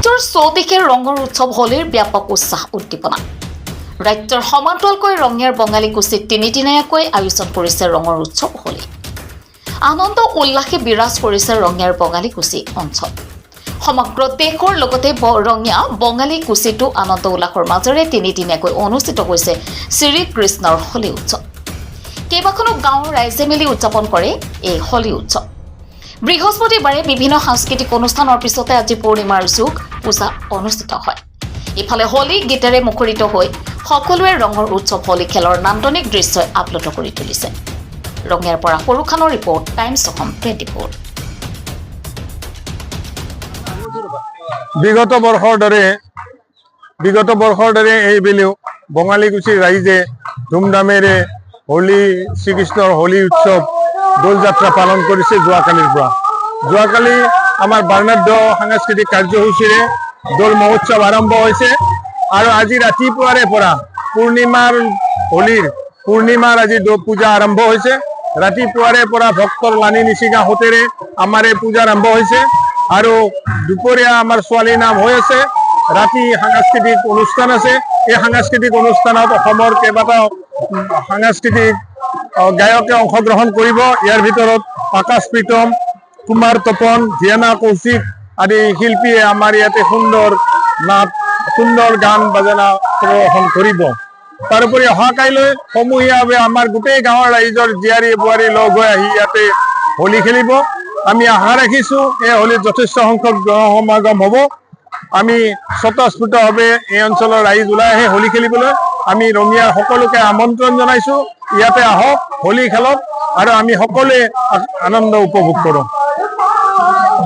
ৰাজ্যৰ চৌদিশে ৰঙৰ উৎসৱ হোলীৰ ব্যাপক উৎসাহ উদ্দীপনা। ৰাজ্যৰ সমান্তৰালকৈ ৰঙিয়াৰ বঙালী কুচিত তিনিদিনীয়াকৈ আয়োজন কৰিছে ৰঙৰ উৎসৱ হোলী। আনন্দ উল্লাসে বিৰাজ কৰিছে ৰঙিয়াৰ বঙালী কুচি অঞ্চল। সমগ্ৰ দেশৰ লগতে ৰঙিয়া বঙালী কুচিতো আনন্দ উল্লাসৰ মাজেৰে তিনিদিনীয়াকৈ অনুষ্ঠিত হৈছে শ্ৰীকৃষ্ণৰ হোলী উৎসৱ। কেইবাখনো গাঁৱৰ ৰাইজে মিলি উদযাপন কৰে এই হোলী উৎসৱ। বৃহস্পতিবাৰে বিভিন্ন সাংস্কৃতিক অনুষ্ঠানৰ পিছতে আজি পূৰ্ণিমাৰ যোগ পূজা অনুষ্ঠিত হয়। ইফালে হোলী গীতেৰে মুখৰিত হৈ সকলোৱে ৰঙৰ উৎসৱ হোলী খেলৰ নান্দনিক দৃশ্যই আপলোড কৰি তুলিছে। ৰঙিয়াৰ পৰা সৰুখানৰ ৰিপৰ্ট, টাইমছ অসম 24। বিগত বৰ্ষৰ দৰে এইবেলিও বঙালীকুছিৰ ৰাইজে ধুমধামেৰে হোলী শ্ৰীকৃষ্ণৰ হোলী উৎসৱ দোল যাত্ৰা পালন কৰিছে। যোৱাকালি আমাৰ বৰ্ণাঢ্য সাংস্কৃতিক কাৰ্যসূচীৰে দোল মহোৎসৱ আৰম্ভ হৈছে আৰু আজি ৰাতিপুৱাৰে পৰা পূৰ্ণিমাৰ আজি পূজা আৰম্ভ হৈছে। ৰাতিপুৱাৰে পৰা ভক্তৰ লানি নিচিগা হোতেৰে আমাৰ এই পূজা আৰম্ভ হৈছে আৰু দুপৰীয়া আমাৰ ছোৱালী নাম হৈ আছে। ৰাতি সাংস্কৃতিক অনুষ্ঠান আছে। এই সাংস্কৃতিক অনুষ্ঠানত অসমৰ কেইবাটাও সাংস্কৃতিক গায়কে অংশগ্ৰহণ কৰিব। ইয়াৰ ভিতৰত আকাশ প্ৰীতম, কুমাৰ তপন, জিয়ানা কৌশিক আদি শিল্পীয়ে আমাৰ ইয়াতে সুন্দৰ গান বাজনা প্ৰদৰ্শন কৰিব। তাৰোপৰি অহাকাইলৈ সমূহীয়াভাৱে আমাৰ গোটেই গাঁৱৰ ৰাইজৰ জীয়াৰী বোৱাৰী লগ হৈ আহি ইয়াতে হোলী খেলিব। আমি আশা ৰাখিছোঁ এই হোলীত যথেষ্ট সংখ্যক জনসমাগম হ'ব। আমি স্বতঃস্ফূৰ্তভাৱে এই অঞ্চলৰ ৰাইজ ওলাই আহে হোলী খেলিবলৈ। আমি ৰঙিয়াৰ সকলোকে আমন্ত্ৰণ জনাইছোঁ, ইয়াতে আহক, হোলী খেলক আৰু আমি সকলোৱে আনন্দ উপভোগ কৰোঁ।